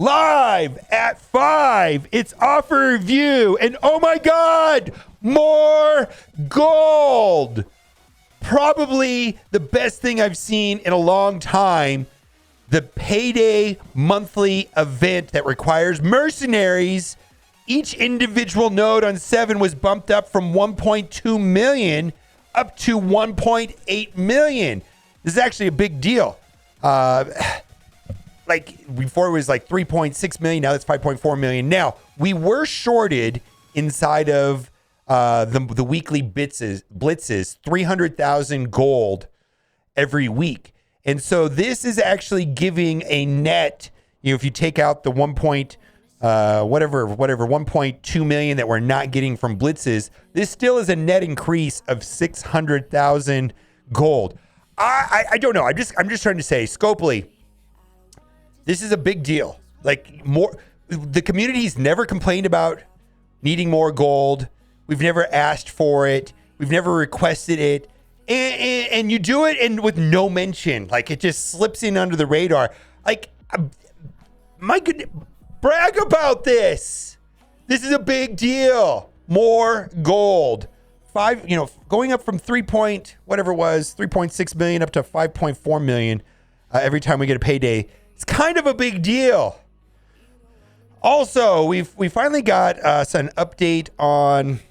live at 5. It's offer review. And oh my God, more gold. Probably the best thing I've seen in a long time. The Payday monthly event that requires mercenaries. Each individual node on 7 was bumped up from 1.2 million up to 1.8 million. This is actually a big deal. Like before it was like 3.6 million. Now it's 5.4 million. Now we were shorted inside of the weekly blitzes 300,000 gold every week. And so this is actually giving a net, if you take out the 1.2 million that we're not getting from blitzes, this still is a net increase of 600,000 gold. I don't know. I'm just trying to say, Scopely, this is a big deal. Like the community's never complained about needing more gold. We've never asked for it. We've never requested it. And you do it and with no mention. Like it just slips in under the radar. Like, my goodness, brag about this. This is a big deal. More gold. Going up from 3.6 million up to 5.4 million every time we get a payday. It's kind of a big deal. Also, we finally got an update on.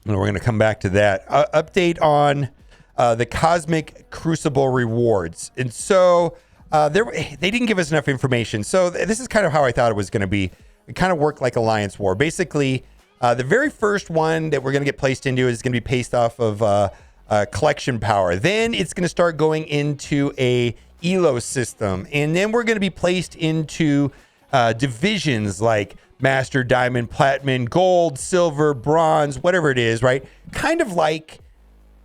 We're going to come back to that. Update on the Cosmic Crucible rewards. And so they didn't give us enough information. So this is kind of how I thought it was going to be. It kind of worked like Alliance War. Basically, the very first one that we're going to get placed into is going to be based off of collection power. Then it's going to start going into a Elo system. And then we're going to be placed into divisions like Master, Diamond, Platinum, Gold, Silver, Bronze, whatever it is, right? Kind of like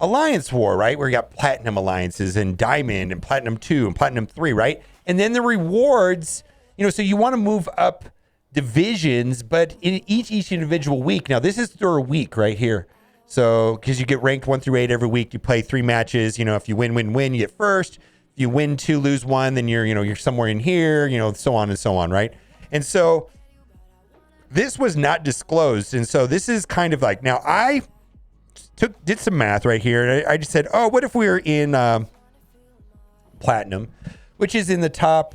Alliance War, right? Where you got Platinum Alliances and Diamond and Platinum 2 and Platinum 3, right? And then the rewards, so you want to move up divisions, but in each individual week. Now, this is through a week right here. So, because you get ranked 1 through 8 every week, you play 3 matches. If you win, you get first. If you win 2, lose 1, then you're somewhere in here, so on and so on, right? And so this was not disclosed. And so this is kind of like, now I did some math right here. And I just said, what if we were in Platinum, which is in the top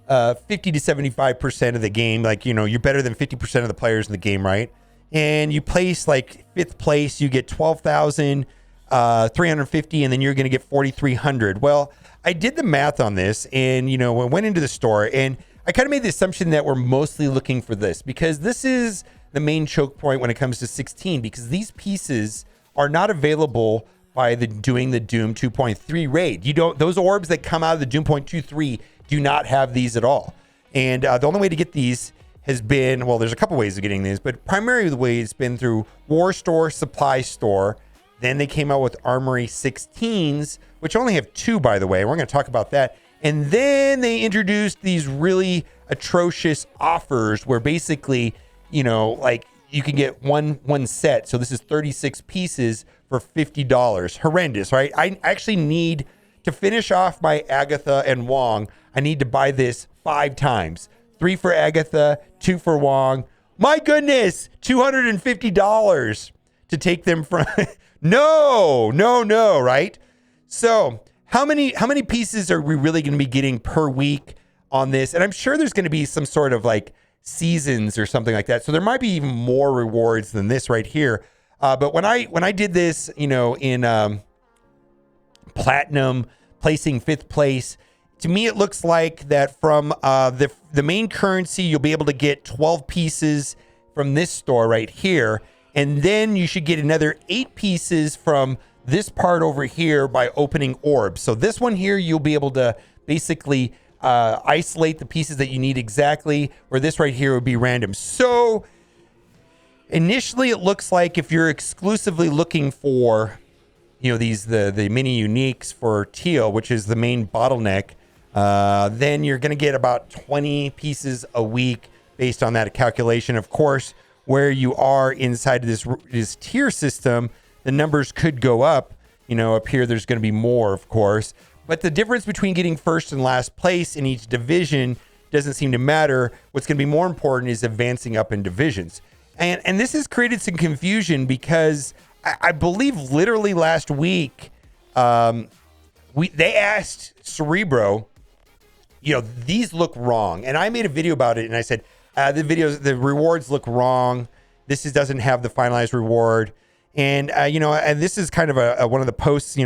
50 to 75% of the game. Like, you're better than 50% of the players in the game, right? And you place like 5th place, you get 12,350, and then you're going to get 4,300. Well, I did the math on this, and, I went into the store, and I kind of made the assumption that we're mostly looking for this because this is the main choke point when it comes to 16, because these pieces are not available by doing the Doom 2.3 raid. Those orbs that come out of the Doom 2.3 do not have these at all. And the only way to get these has been, there's a couple ways of getting these, but primarily the way it's been through War Store, Supply Store. Then they came out with Armory 16s, which only have 2, by the way. We're going to talk about that. And then they introduced these really atrocious offers where basically, like you can get one set. So this is 36 pieces for $50. Horrendous, right? I actually need to finish off my Agatha and Wong. I need to buy this 5 times. 3 for Agatha, 2 for Wong. My goodness, $250 to take them from. No, right? So how many pieces are we really going to be getting per week on this? And I'm sure there's going to be some sort of like seasons or something like that. So there might be even more rewards than this right here. But when I did this, in Platinum, placing 5th place, to me it looks like that from the main currency, you'll be able to get 12 pieces from this store right here. And then you should get another 8 pieces from this part over here by opening orbs. So this one here, you'll be able to basically isolate the pieces that you need exactly, where this right here would be random. So initially it looks like if you're exclusively looking for, these the mini uniques for teal, which is the main bottleneck, then you're going to get about 20 pieces a week based on that calculation. Of course, where you are inside of this tier system, the numbers could go up. Up here, there's going to be more, of course. But the difference between getting first and last place in each division doesn't seem to matter. What's going to be more important is advancing up in divisions. And this has created some confusion because I believe literally last week, they asked Cerebro, these look wrong. And I made a video about it and I said, the rewards look wrong. This doesn't have the finalized reward. And, and this is kind of one of the posts,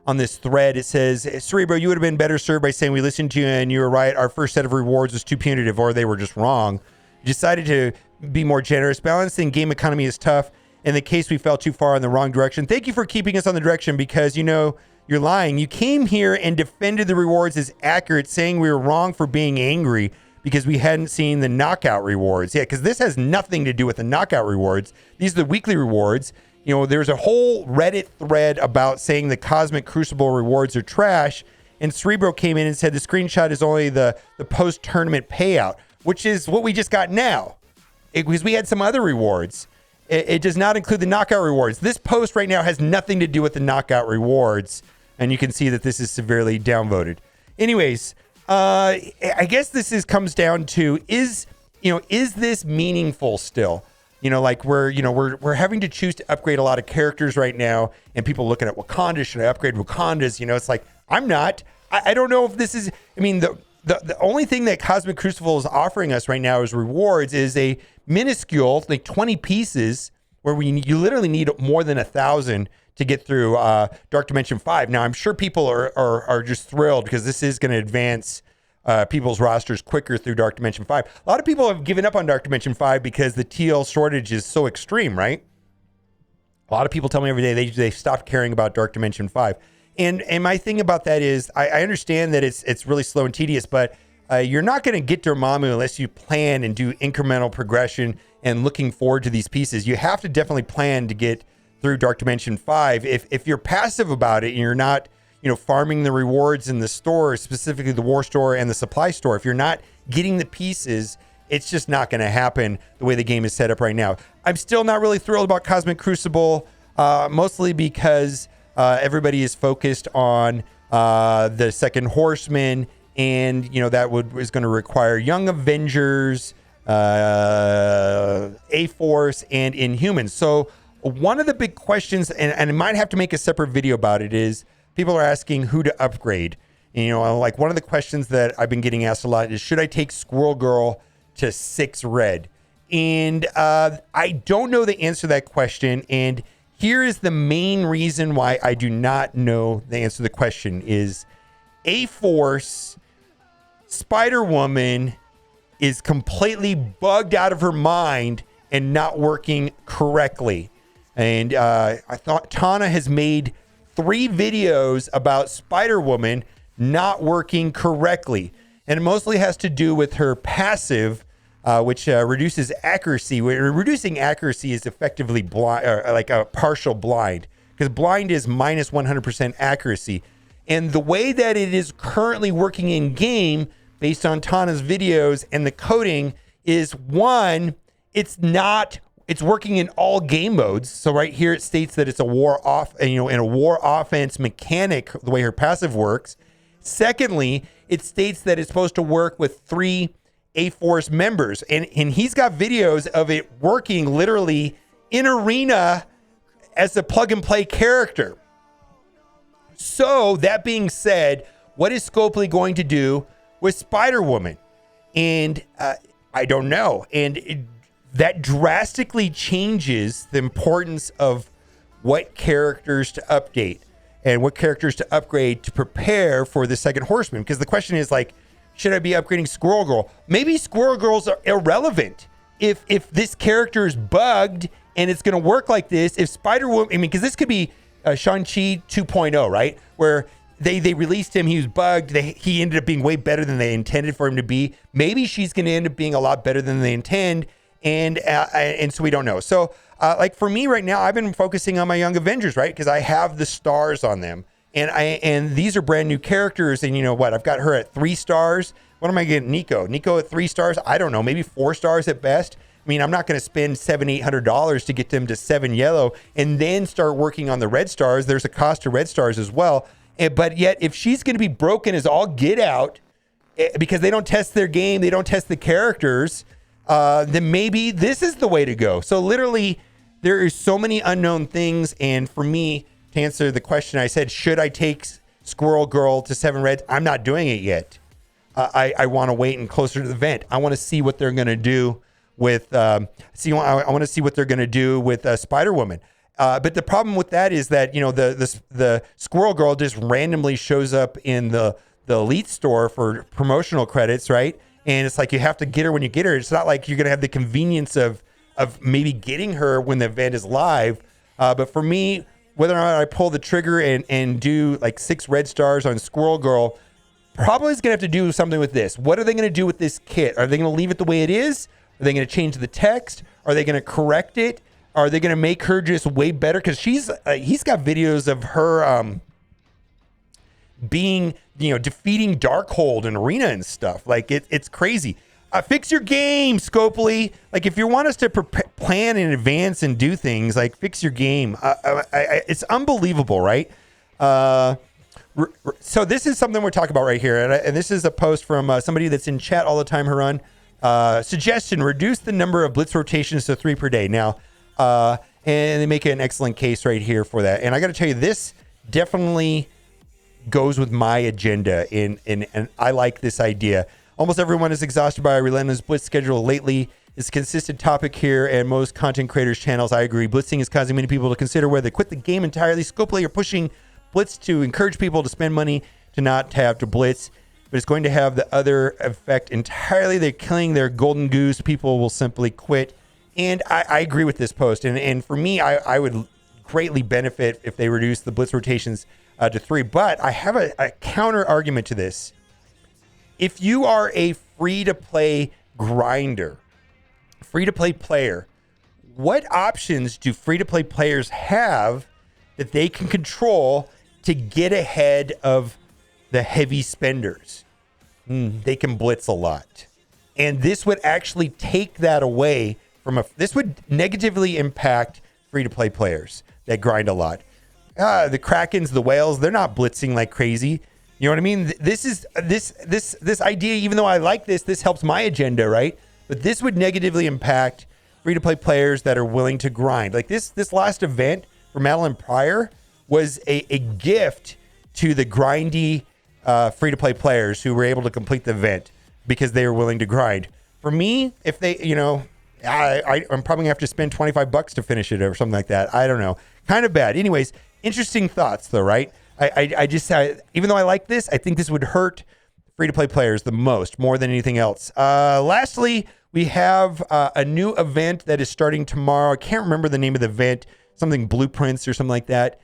on this thread. It says, Cerebro, you would have been better served by saying we listened to you and you were right. Our first set of rewards was too punitive, or they were just wrong. You decided to be more generous. Balancing game economy is tough. In the case we fell too far in the wrong direction. Thank you for keeping us on the direction because, you're lying. You came here and defended the rewards as accurate, saying we were wrong for being angry because we hadn't seen the knockout rewards. Yeah, because this has nothing to do with the knockout rewards. These are the weekly rewards. There's a whole Reddit thread about saying the Cosmic Crucible rewards are trash. And Cerebro came in and said the screenshot is only the post-tournament payout, which is what we just got now. Because we had some other rewards. It does not include the knockout rewards. This post right now has nothing to do with the knockout rewards. And you can see that this is severely downvoted. Anyways, I guess comes down to, is this meaningful still? We're having to choose to upgrade a lot of characters right now, and people looking at Wakanda. Should I upgrade Wakanda's? It's like, I'm not. I don't know if this is. The only thing that Cosmic Crucible is offering us right now as rewards is a minuscule, 20 pieces, where you literally need more than 1,000 to get through Dark Dimension 5. Now, I'm sure people are just thrilled because this is going to advance people's rosters quicker through Dark Dimension 5. A lot of people have given up on Dark Dimension 5 because the TL shortage is so extreme, right? A lot of people tell me every day they stopped caring about Dark Dimension 5. And my thing about that is I understand that it's really slow and tedious, but you're not going to get Dormammu unless you plan and do incremental progression and looking forward to these pieces. You have to definitely plan to get through Dark Dimension 5. If you're passive about it and you're not, farming the rewards in the store, specifically the war store and the supply store, if you're not getting the pieces, it's just not going to happen the way the game is set up right now. I'm still not really thrilled about Cosmic Crucible, mostly because everybody is focused on the Second Horseman, and that is going to require Young Avengers, A-Force, and Inhumans. So one of the big questions, and I might have to make a separate video about it, is people are asking who to upgrade. Like one of the questions that I've been getting asked a lot is, should I take Squirrel Girl to 6 red? And I don't know the answer to that question. And here is the main reason why I do not know the answer to the question is A-Force, Spider-Woman is completely bugged out of her mind and not working correctly. And I thought Tana has made 3 videos about Spider-Woman not working correctly. And it mostly has to do with her passive, which reduces accuracy. Reducing accuracy is effectively blind, like a partial blind, because blind is minus 100% accuracy. And the way that it is currently working in game, based on Tana's videos and the coding, is one, it's working in all game modes. So right here it states that it's a war in a war offense mechanic, the way her passive works. Secondly, it states that it's supposed to work with 3 A-Force members. And he's got videos of it working literally in arena as a plug and play character. So that being said, what is Scopely going to do with Spider-Woman? And I don't know. And that drastically changes the importance of what characters to update and what characters to upgrade to prepare for the Second Horseman. Because the question is, like, should I be upgrading Squirrel Girl? Maybe Squirrel Girls are irrelevant. If this character is bugged and it's going to work like this, if Spider-Woman, because this could be Shang-Chi 2.0, right? Where they released him, he was bugged, he ended up being way better than they intended for him to be. Maybe she's going to end up being a lot better than they intend. And so we don't know. So like for me right now, I've been focusing on my Young Avengers, right? Because I have the stars on them, and these are brand new characters. And you know what? I've got her at 3 stars. What am I getting? Nico at 3 stars. I don't know, maybe 4 stars at best. I mean, I'm not going to spend $700-800 to get them to 7 yellow and then start working on the red stars. There's a cost to red stars as well. But yet, if she's going to be broken as all get out, because they don't test their game, they don't test the characters, then maybe this is the way to go. So literally, there are so many unknown things. And for me, to answer the question, I said, should I take Squirrel Girl to 7 reds? I'm not doing it yet. I want to wait and closer to the event. I want to see what they're going to do with I want to see what they're going to do with Spider Woman. But the problem with that is that, you know, the Squirrel Girl just randomly shows up in the Elite store for promotional credits, right? And it's like you have to get her when you get her. It's not like you're going to have the convenience of maybe getting her when the event is live. But for me, whether or not I pull the trigger and do like 6 red stars on Squirrel Girl, probably is going to have to do something with this. What are they going to do with this kit? Are they going to leave it the way it is? Are they going to change the text? Are they going to correct it? Are they going to make her just way better? Because he's got videos of her being, you know, defeating Darkhold in Arena and stuff. Like it's crazy. Fix your game, Scopely. Like if you want us to plan in advance and do things, like fix your game. It's unbelievable, right? So this is something we're talking about right here. And this is a post from somebody that's in chat all the time, Harun. Suggestion, reduce the number of Blitz rotations to 3 per day. Now, and they make an excellent case right here for that. And I got to tell you, this definitely goes with my agenda. And I like this idea. Almost everyone is exhausted by a relentless Blitz schedule lately. It's a consistent topic here and most content creators' channels. I agree. Blitzing is causing many people to consider whether they quit the game entirely. Scopely are pushing Blitz to encourage people to spend money to not have to Blitz. But it's going to have the other effect entirely. They're killing their golden goose. People will simply quit. And I agree with this post. And for me, I would greatly benefit if they reduce the Blitz rotations to 3. But I have a counter argument to this. If you are a free-to-play grinder, free-to-play player, what options do free-to-play players have that they can control to get ahead of the heavy spenders? They can blitz a lot. And this would actually take that away from this would negatively impact free-to-play players that grind a lot. The Krakens, the whales, they're not blitzing like crazy. You know what I mean? This idea, even though I like this helps my agenda, right? But this would negatively impact free-to-play players that are willing to grind. Like this last event for Madeline Pryor was a gift to the grindy free-to-play players who were able to complete the event because they were willing to grind. For me, if they, you know, I'm probably gonna have to spend $25 to finish it or something like that. I don't know. Kind of bad. Anyways, interesting thoughts though, right? I just, even though I like this, I think this would hurt free-to-play players the most, more than anything else. Lastly, we have a new event that is starting tomorrow. I can't remember the name of the event, something Blueprints or something like that.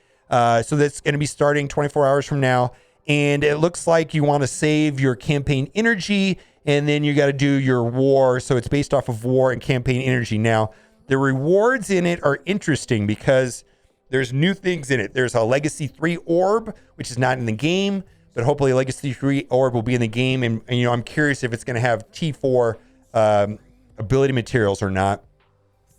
So that's going to be starting 24 hours from now. And it looks like you want to save your campaign energy, and then you got to do your war. So it's based off of war and campaign energy. Now, the rewards in it are interesting because there's new things in it. There's a Legacy 3 orb, which is not in the game, but hopefully a Legacy 3 orb will be in the game. And you know, I'm curious if it's going to have T4 ability materials or not.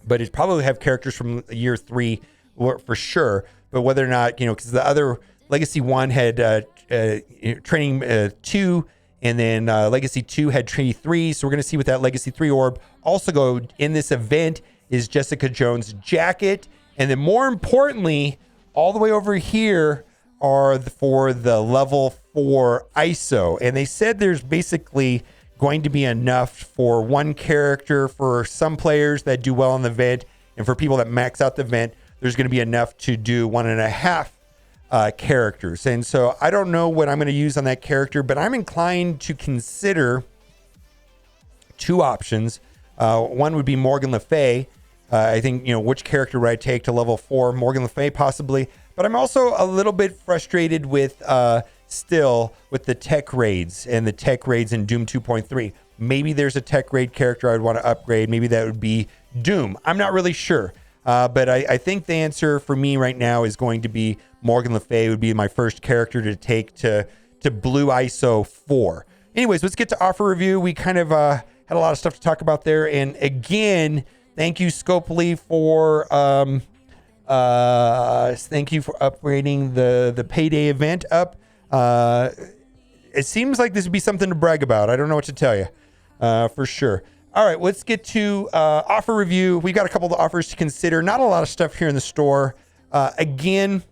But it probably have characters from year 3 for sure. But whether or not, you know, because the other Legacy 1 had training 2, and then Legacy 2 had training 3. So we're going to see what that Legacy 3 orb also go in this event is Jessica Jones' jacket. And then more importantly, all the way over here are for the level 4 ISO. And they said there's basically going to be enough for one character for some players that do well in the event. And for people that max out the event, there's going to be enough to do 1.5 characters. And so I don't know what I'm going to use on that character, but I'm inclined to consider 2 options. One would be Morgan Le Fay. I think, you know, which character would I take to level 4? Morgan Le Fay possibly. But I'm also a little bit frustrated with still with the tech raids and the tech raids in Doom 2.3. Maybe there's a tech raid character I'd want to upgrade. Maybe that would be Doom. I'm not really sure. But I think the answer for me right now is going to be Morgan Le Fay would be my first character to take to Blue ISO 4. Anyways, let's get to offer review. We kind of had a lot of stuff to talk about there. And again, thank you, Scopely, for upgrading the Payday event up. it seems like this would be something to brag about. I don't know what to tell you, for sure. All right, let's get to offer review. We got a couple of offers to consider. Not a lot of stuff here in the store. Again,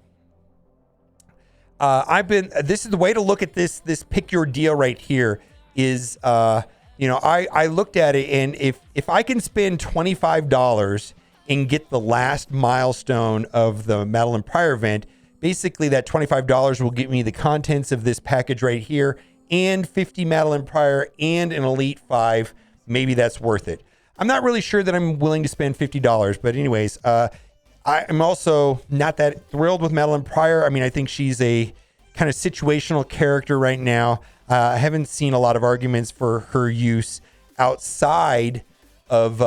this is the way to look at this pick your deal right here is, I looked at it, and if I can spend $25 and get the last milestone of the Madeline Pryor event, basically that $25 will get me the contents of this package right here and 50 Madeline Pryor and an Elite 5. Maybe that's worth it. I'm not really sure that I'm willing to spend $50, but anyways, I'm also not that thrilled with Madeline Pryor. I mean, I think she's a kind of situational character right now. I haven't seen a lot of arguments for her use outside of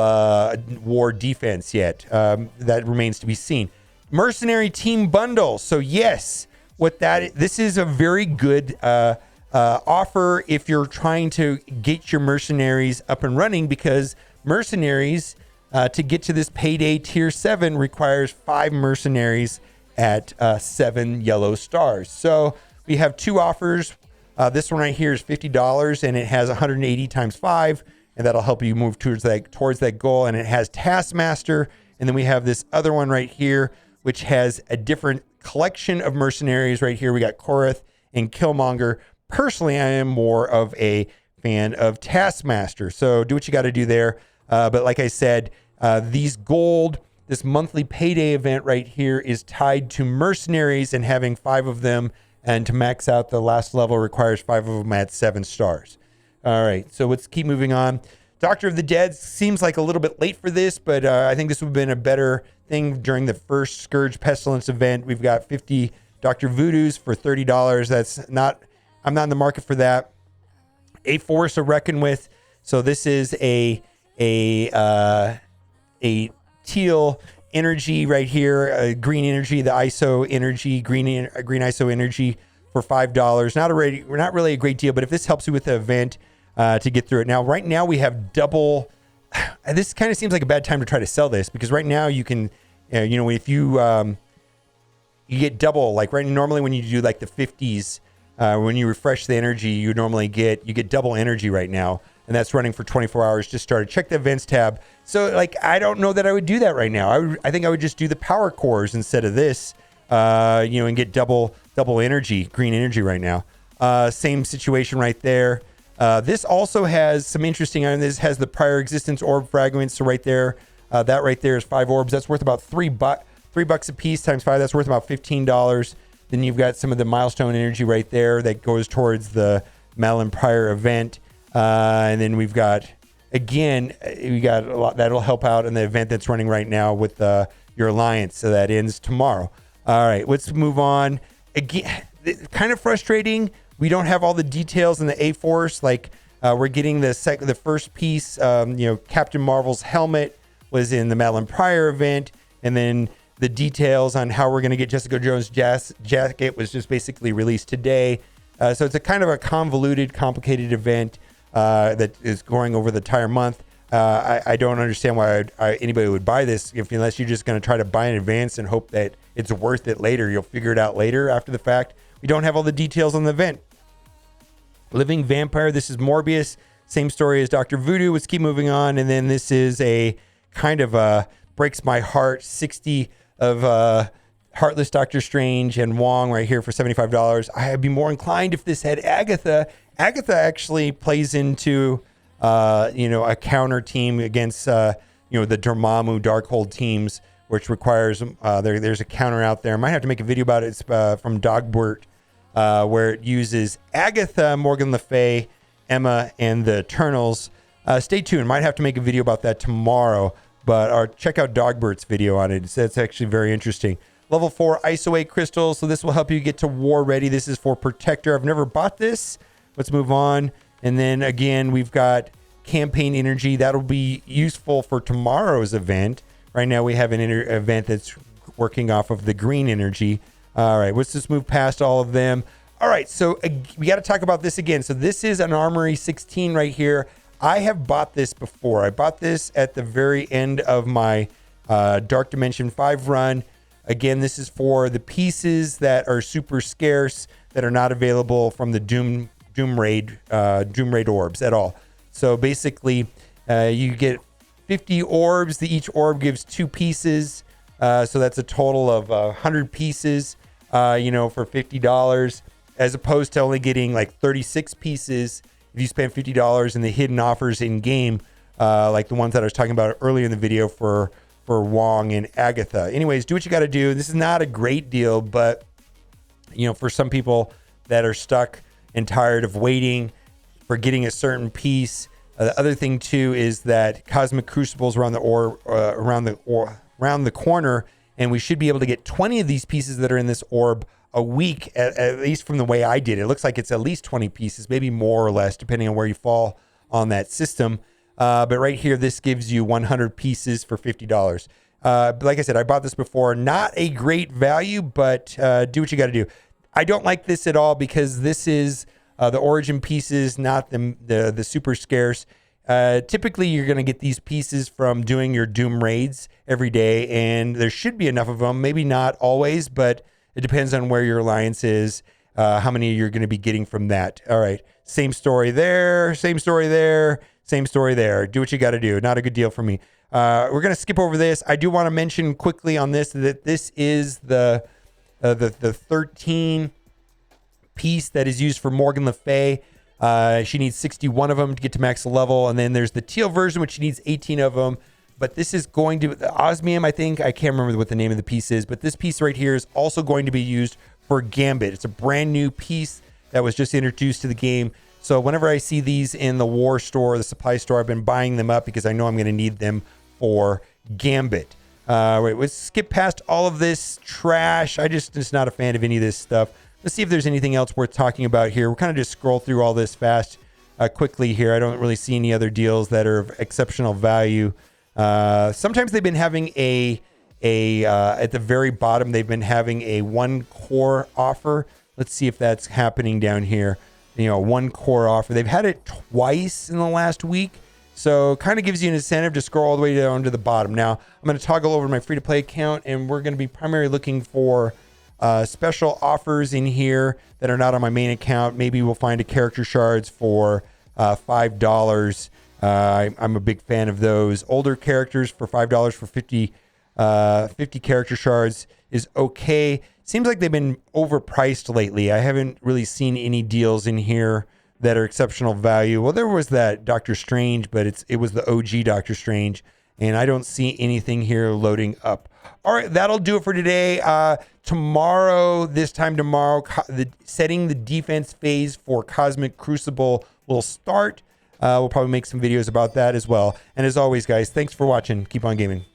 war defense yet. That remains to be seen. Mercenary team bundle. So yes, this is a very good offer if you're trying to get your mercenaries up and running, because mercenaries to get to this Payday tier 7 requires 5 mercenaries at 7 yellow stars. So we have 2 offers. This one right here is $50, and it has 180 times 5, and that'll help you move towards that goal. And it has Taskmaster, and then we have this other one right here, which has a different collection of mercenaries. Right here we got Korath and Killmonger. Personally, I am more of a fan of Taskmaster, so do what you got to do there. But like I said, this monthly Payday event right here is tied to mercenaries, and having 5 of them and to max out the last level requires 5 of them at 7 stars. All right, so let's keep moving on. Doctor of the Dead seems like a little bit late for this, but I think this would have been a better thing during the first Scourge Pestilence event. We've got 50 Dr. Voodoos for $30. I'm not in the market for that. A Force to Reckon With. So this is a teal energy right here, green energy, the ISO energy, green ISO energy for $5. Not really a great deal, but if this helps you with the event to get through it. Now, right now we have double. This kind of seems like a bad time to try to sell this, because right now you can, if you get double, like normally when you do like the 50s, when you refresh the energy, you get double energy right now, and that's running for 24 hours. Just started. Check the events tab. So I don't know that I would do that right now. I think I would just do the power cores instead of this, and get double energy, green energy right now. Same situation right there. This also has some interesting items. This has the prior existence orb fragments. So right there, that right there is 5 orbs. That's worth about $3 a piece times 5. That's worth about $15. Then you've got some of the milestone energy right there that goes towards the Madeline Pryor event. And then we got a lot that'll help out in the event that's running right now with your alliance. So that ends tomorrow. All right, let's move on. Again, kind of frustrating. We don't have all the details in the A-Force. We're getting the first piece. Captain Marvel's helmet was in the Madeline Pryor event, and then the details on how we're going to get Jessica Jones' jacket was just basically released today. So it's a kind of a convoluted, complicated event that is going over the entire month. I don't understand why anybody would buy this unless you're just going to try to buy in advance and hope that it's worth it later. You'll figure it out later after the fact. We don't have all the details on the event. Living Vampire, this is Morbius. Same story as Dr. Voodoo. Let's keep moving on. And then this is a kind of breaks my heart 60 of Heartless Doctor Strange and Wong right here for $75. I'd be more inclined if this had Agatha. Agatha actually plays into a counter team against the Dormammu Darkhold teams, which requires there's a counter out there. I might have to make a video about it. It's from Dogbert, where it uses Agatha, Morgan Le Fay, Emma, and the Eternals. Stay tuned. Might have to make a video about that tomorrow, but check out Dogbert's video on it. It's actually very interesting. Level 4 ISO 8 crystals. So this will help you get to war ready. This is for Protector. I've never bought this. Let's move on. And then again, we've got campaign energy. That'll be useful for tomorrow's event. Right now we have an event that's working off of the green energy. All right, let's just move past all of them. All right, so we got to talk about this again. So this is an Armory 16 right here. I have bought this before. I bought this at the very end of my Dark Dimension 5 run. Again, this is for the pieces that are super scarce, that are not available from the Doom Doom Raid orbs at all. So basically, you get 50 orbs. Each orb gives 2 pieces. So that's a total of 100 pieces, you know, for $50, as opposed to only getting like 36 pieces if you spend $50 in the hidden offers in game, like the ones that I was talking about earlier in the video for Wong and Agatha. Anyways, do what you got to do. This is not a great deal, but you know, for some people that are stuck and tired of waiting for getting a certain piece. The other thing too is that Cosmic Crucibles around the corner, and we should be able to get 20 of these pieces that are in this orb a week, at least from the way I did it. It looks like it's at least 20 pieces, maybe more or less, depending on where you fall on that system. But right here, this gives you 100 pieces for $50. Like I said, I bought this before. Not a great value, but do what you got to do. I don't like this at all because this is the origin pieces, not the super scarce. Typically, you're going to get these pieces from doing your Doom raids every day, and there should be enough of them. Maybe not always, but it depends on where your alliance is, how many you're going to be getting from that. All right, same story there, same story there, same story there. Do what you got to do. Not a good deal for me. We're going to skip over this. I do want to mention quickly on this that this is the 13 piece that is used for Morgan Le Fay. She needs 61 of them to get to max level, and then there's the teal version, which she needs 18 of them. But this is going to the osmium, I think. I can't remember what the name of the piece is, but this piece right here is also going to be used for Gambit. It's a brand new piece that was just introduced to the game. So whenever I see these in the war store, the supply store, I've been buying them up because I know I'm going to need them for Gambit. Wait, let's skip past all of this trash. Just not a fan of any of this stuff. Let's see if there's anything else worth talking about here. We'll kind of just scroll through all this fast, quickly here. I don't really see any other deals that are of exceptional value. Sometimes they've been having at the very bottom, they've been having a 1 core offer. Let's see if that's happening down here. You know, 1 core offer. They've had it twice in the last week. So kind of gives you an incentive to scroll all the way down to the bottom. Now, I'm going to toggle over my free-to-play account, and we're going to be primarily looking for special offers in here that are not on my main account. Maybe we'll find a character shards for $5. I'm a big fan of those. Older characters for $5 for 50 character shards is okay. Seems like they've been overpriced lately. I haven't really seen any deals in here that are exceptional value. Well, there was that Doctor Strange, but it was the OG Doctor Strange, and I don't see anything here loading up. All right, that'll do it for today. Tomorrow, setting the defense phase for Cosmic Crucible will start. We'll probably make some videos about that as well. And as always, guys, thanks for watching. Keep on gaming.